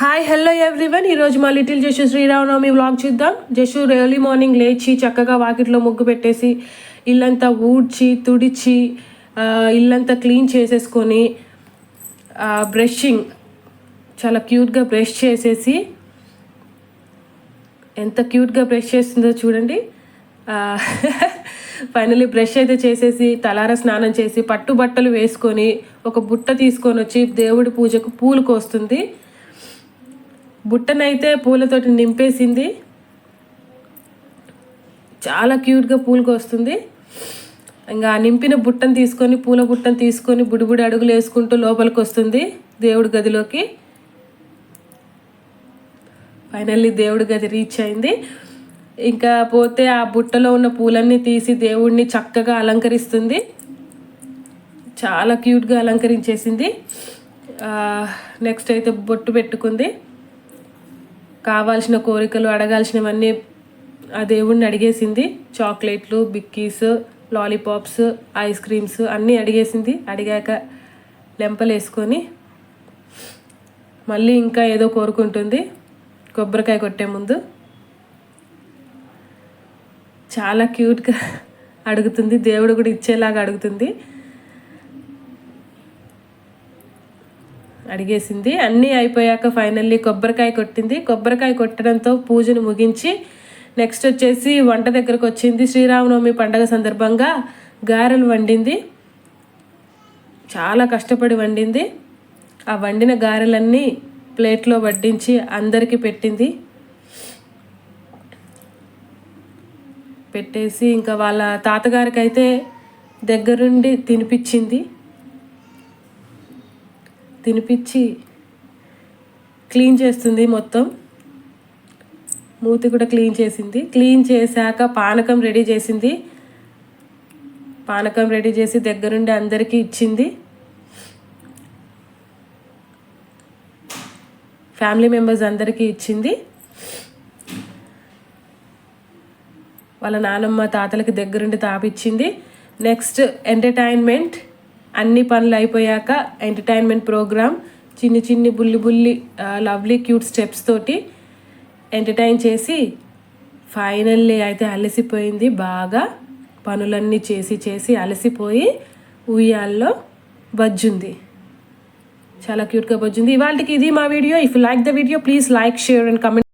Hi hello everyone. ఈరోజు మా little జషు Sri Rama Navami vlog చూద్దాం. జషు ఎర్లీ మార్నింగ్ లేచి చక్కగా వాకిట్లో ముగ్గు పెట్టేసి ఇల్లంతా ఊడ్చి తుడిచి ఇల్లంతా క్లీన్ చేసేసుకొని బ్రషింగ్ చాలా క్యూట్గా బ్రష్ చేసేసి ఎంత క్యూట్గా బ్రష్ చేస్తుందో చూడండి. ఫైనలీ బ్రష్ అయితే చేసేసి తలార స్నానం చేసి పట్టు బట్టలు వేసుకొని ఒక బుట్ట తీసుకొని వచ్చి దేవుడి పూజకు పూలు కోస్తుంది. బుట్టనైతే పూలతోటి నింపేసింది. చాలా క్యూట్గా పూలకు వస్తుంది. ఇంకా నింపిన బుట్టను తీసుకొని పూల బుట్టను తీసుకొని బుడిబుడి అడుగులు వేసుకుంటూ లోపలికి వస్తుంది దేవుడి గదిలోకి. ఫైనల్లీ దేవుడి గది రీచ్ అయింది. ఇంకా పోతే ఆ బుట్టలో ఉన్న పూలన్నీ తీసి దేవుడిని చక్కగా అలంకరిస్తుంది. చాలా క్యూట్గా అలంకరించేసింది. నెక్స్ట్ అయితే బొట్టు పెట్టుకుంది. కావాల్సిన కోరికలు అడగాల్సినవన్నీ ఆ దేవుడిని అడిగేసింది. చాక్లెట్లు, బిక్కీస్, లాలీపాప్స్, ఐస్ క్రీమ్స్ అన్నీ అడిగేసింది. అడిగాక లెంపలు వేసుకొని మళ్ళీ ఇంకా ఏదో కోరుకుంటుంది కొబ్బరికాయ కొట్టే ముందు. చాలా క్యూట్గా అడుగుతుంది. దేవుడు కూడా ఇచ్చేలాగా అడుగుతుంది. అడిగేసింది. అన్నీ అయిపోయాక ఫైనల్లీ కొబ్బరికాయ కొట్టింది. కొబ్బరికాయ కొట్టడంతో పూజను ముగించి నెక్స్ట్ వచ్చేసి వంట దగ్గరకు వచ్చింది. శ్రీరామనవమి పండగ సందర్భంగా గారెలు వండింది. చాలా కష్టపడి వండింది. ఆ వండిన గారెలన్నీ ప్లేట్లో వడ్డించి అందరికీ పెట్టేసి ఇంకా వాళ్ళ తాతగారికి అయితే దగ్గరుండి తినిపించి క్లీన్ చేస్తుంది. మొత్తం మూతి కూడా క్లీన్ చేసింది. క్లీన్ చేశాక పానకం రెడీ చేసింది. పానకం రెడీ చేసి దగ్గరుండి అందరికీ ఇచ్చింది. ఫ్యామిలీ మెంబర్స్ అందరికీ ఇచ్చింది. వాళ్ళ నానమ్మ తాతలకి దగ్గరుండి తాపిచ్చింది. Next entertainment. అన్ని పనులు అయిపోయాక ఎంటర్టైన్మెంట్ ప్రోగ్రామ్ చిన్ని బుల్లి లవ్లీ క్యూట్ స్టెప్స్ తోటి ఎంటర్టైన్ చేసి ఫైనల్లీ అయితే అలసిపోయింది. బాగా పనులన్నీ చేసి అలసిపోయి ఉయ్యాల్లో బజ్జుంది. చాలా క్యూట్గా బజ్జుంది. ఇవాళకి ఇది మా video. If you like the video please like, share and comment.